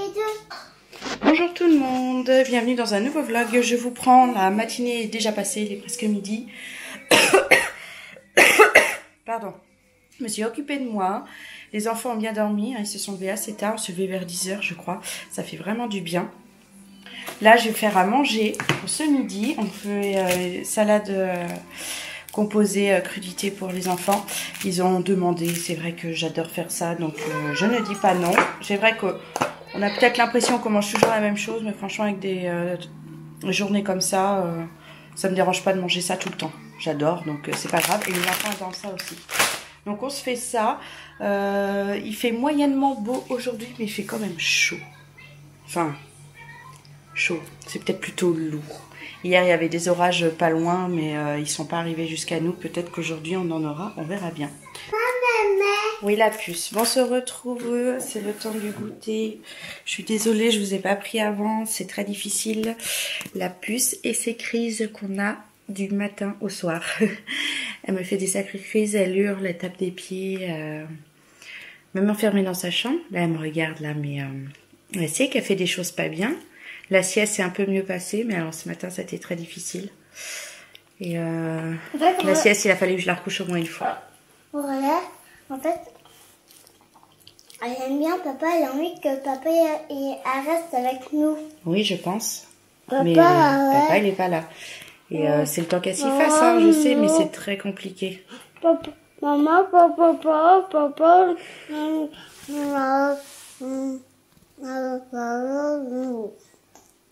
les deux. Bonjour tout le monde, bienvenue dans un nouveau vlog. Je vous prends, la matinée est déjà passée, il est presque midi. Pardon. Je me suis occupée de moi. Les enfants ont bien dormi, ils se sont levés assez tard, on se levait vers 10 h je crois. Ça fait vraiment du bien. Là, je vais faire à manger pour ce midi. On fait salade composée crudité pour les enfants. Ils ont demandé, c'est vrai que j'adore faire ça, donc je ne dis pas non. C'est vrai qu'on a peut-être l'impression qu'on mange toujours la même chose, mais franchement, avec des journées comme ça, ça me dérange pas de manger ça tout le temps. J'adore, donc c'est pas grave. Et les enfants adorent ça aussi. Donc on se fait ça. Il fait moyennement beau aujourd'hui, mais il fait quand même chaud. Enfin, chaud. C'est peut-être plutôt lourd. Hier, il y avait des orages pas loin, mais ils sont pas arrivés jusqu'à nous. Peut-être qu'aujourd'hui, on en aura. On verra bien. Oui, la puce. Bon, on se retrouve. C'est le temps du goûter. Je suis désolée, je vous ai pas pris avant. C'est très difficile. La puce et ces crises qu'on a du matin au soir. Elle me fait des sacrées crises. Elle hurle, elle tape des pieds. Même enfermée dans sa chambre. Là, elle me regarde là, mais elle sait qu'elle fait des choses pas bien. La sieste s'est un peu mieux passée, mais alors ce matin, ça a été très difficile. Et la sieste, il a fallu que je la recouche au moins une fois. Voilà, en fait, elle aime bien papa, elle a envie que papa il reste avec nous. Oui, je pense. Papa, mais papa, il n'est pas là. Et c'est le temps qu'elle s'y fasse, hein, je sais, mais c'est très compliqué. Papa, maman, papa.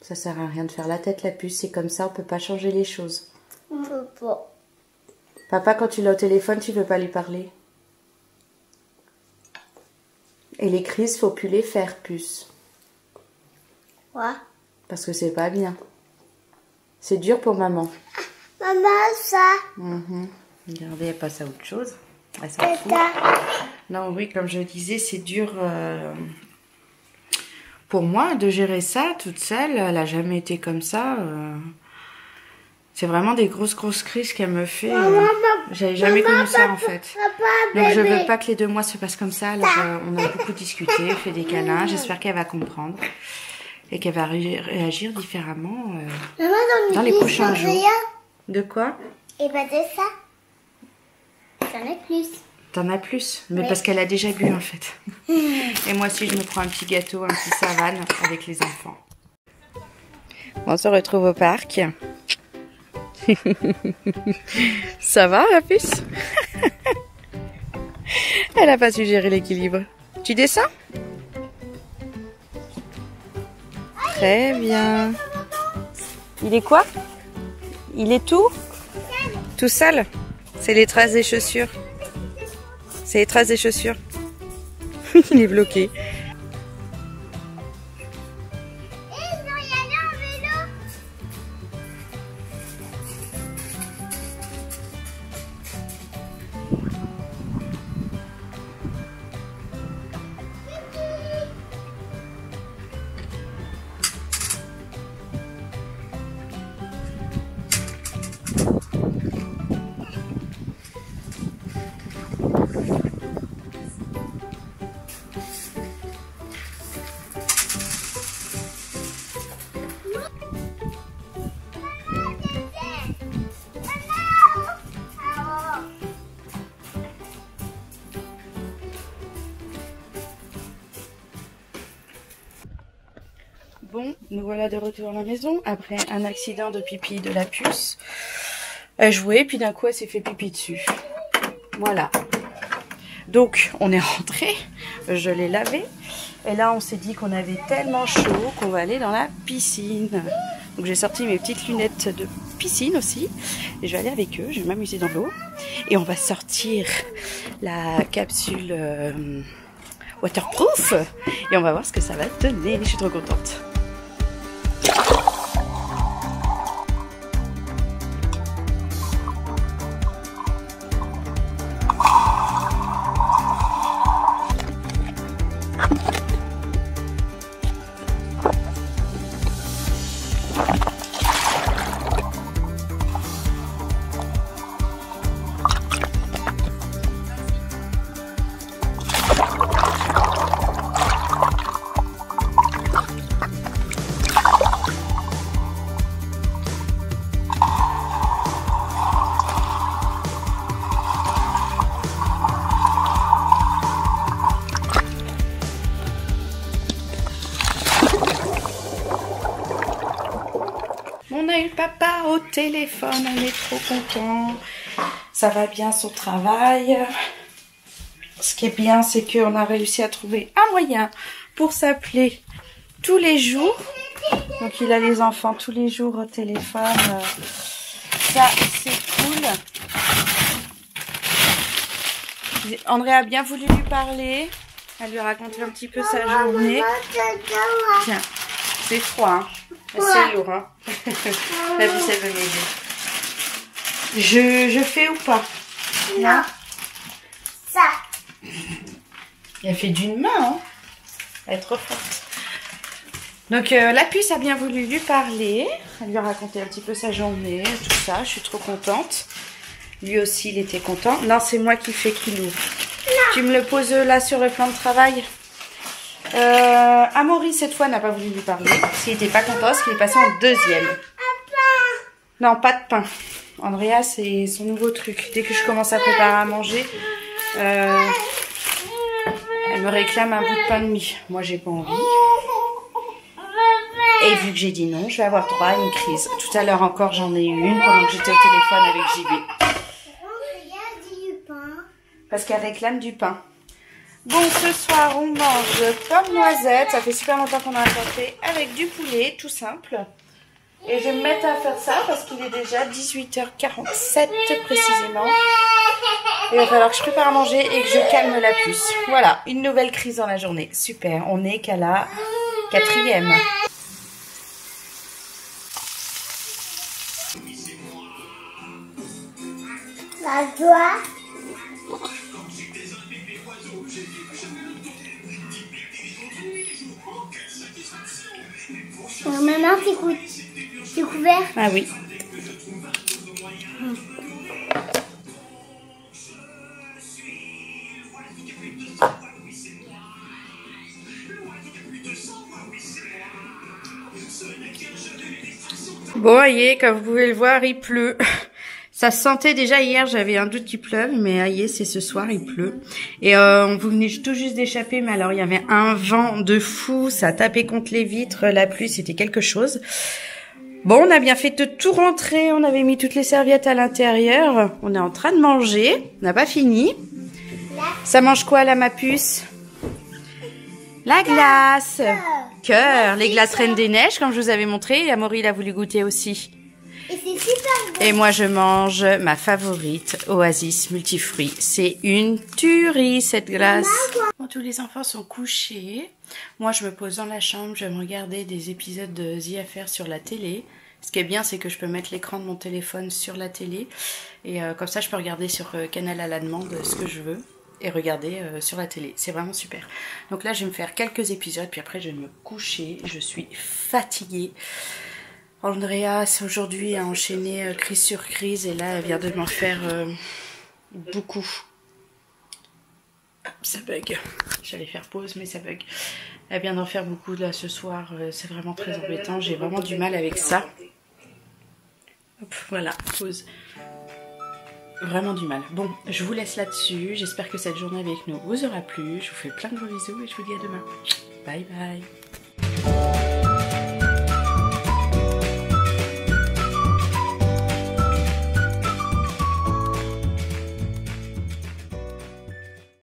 Ça sert à rien de faire la tête, la puce. C'est comme ça, on peut pas changer les choses. Papa. Papa, quand tu l'as au téléphone, tu veux pas lui parler. Et les crises, faut plus les faire, puce. Ouais. Parce que c'est pas bien. C'est dur pour maman. Maman, ça. Regardez, elle passe à autre chose. Elle s'en fout. Non, oui, comme je disais, c'est dur pour moi de gérer ça toute seule. Elle n'a jamais été comme ça. C'est vraiment des grosses crises qu'elle me fait. J'avais jamais connu ça en fait. Donc je veux pas que les 2 mois se passent comme ça. Alors on a beaucoup discuté, fait des câlins. J'espère qu'elle va comprendre et qu'elle va réagir différemment dans les prochains jours. De quoi? Et bah de ça. T'en as plus. T'en as plus, mais oui. Parce qu'elle a déjà bu en fait. Et moi aussi je me prends un petit gâteau, un petit savane avec les enfants. On se retrouve au parc. Ça va la puce? Elle a pas su gérer l'équilibre. Tu descends? Très bien. Il est quoi? Il est tout sale? C'est les traces des chaussures. C'est les traces des chaussures. Il est bloqué. Bon, nous voilà de retour à la maison après un accident de pipi de la puce. Elle jouait, puis d'un coup elle s'est fait pipi dessus. Voilà. Donc on est rentré, je l'ai lavé. Et là on s'est dit qu'on avait tellement chaud qu'on va aller dans la piscine. Donc j'ai sorti mes petites lunettes de piscine aussi. Et je vais aller avec eux, je vais m'amuser dans l'eau. Et on va sortir la capsule waterproof. Et on va voir ce que ça va donner. Je suis trop contente. téléphone, on est trop content. Ça va bien son travail. Ce qui est bien, c'est qu'on a réussi à trouver un moyen pour s'appeler tous les jours. Donc il a les enfants tous les jours au téléphone. Ça, c'est cool. André a bien voulu lui parler. Elle lui a raconté un petit peu sa journée. Tiens, c'est froid, hein. C'est lourd, hein. La vis, elle veut m'aider. Je fais ou pas? Non. Ça. Elle fait d'une main, hein. Elle est trop forte. Donc la puce a bien voulu lui parler. Elle lui a raconté un petit peu sa journée, tout ça. Je suis trop contente. Lui aussi, il était content. Non, c'est moi qui fais qu'il ouvre. Tu me le poses là sur le plan de travail. Amaury, cette fois, n'a pas voulu lui parler. Parce qu'il n'était pas content, parce qu'il est passé en deuxième. Non, pas de pain. Andrea, c'est son nouveau truc. Dès que je commence à préparer à manger, elle me réclame un bout de pain de mie. Moi, j'ai pas envie. Et vu que j'ai dit non, je vais avoir droit à une crise. Tout à l'heure encore, j'en ai eu une pendant que j'étais au téléphone avec JB. Parce qu'elle réclame du pain. Bon, ce soir, on mange pomme noisette. Ça fait super longtemps qu'on a pas fait. Avec du poulet, tout simple. Et je vais me mettre à faire ça parce qu'il est déjà 18h47 précisément. Et il va falloir que je prépare à manger et que je calme la puce. Voilà, une nouvelle crise dans la journée. Super, on est qu'à la 4e. La joie. Maman, c'est couvert. Ah oui. Bon, voyez, comme vous pouvez le voir, il pleut. Ça se sentait déjà hier, j'avais un doute qu'il pleuve, mais aïe, c'est ce soir, il pleut. Et on vous venez tout juste d'échapper, mais alors il y avait un vent de fou, ça tapait contre les vitres, la pluie, c'était quelque chose. Bon, on a bien fait de tout rentrer, on avait mis toutes les serviettes à l'intérieur. On est en train de manger, on n'a pas fini. Ça mange quoi là, ma puce? La glace. Cœur, les glaces Reine des Neiges, comme je vous avais montré. Et Amaury, il a voulu goûter aussi. Et c'est super bon. Et moi, je mange ma favorite, Oasis multifruits. C'est une tuerie, cette glace. Bon, tous les enfants sont couchés. Moi, je me pose dans la chambre. Je vais me regarder des épisodes de The Affair sur la télé. Ce qui est bien, c'est que je peux mettre l'écran de mon téléphone sur la télé. Et comme ça, je peux regarder sur Canal à la demande ce que je veux. Et regarder sur la télé. C'est vraiment super. Donc là, je vais me faire quelques épisodes. Puis après, je vais me coucher. Je suis fatiguée. Andreas aujourd'hui a enchaîné crise sur crise et là elle vient de m'en faire beaucoup. Hop, ça bug. J'allais faire pause mais ça bug. Elle vient d'en faire beaucoup là ce soir. C'est vraiment très embêtant. J'ai vraiment du mal avec ça. Hop, voilà, pause. Vraiment du mal. Bon, je vous laisse là-dessus. J'espère que cette journée avec nous vous aura plu. Je vous fais plein de gros bisous et je vous dis à demain. Bye bye.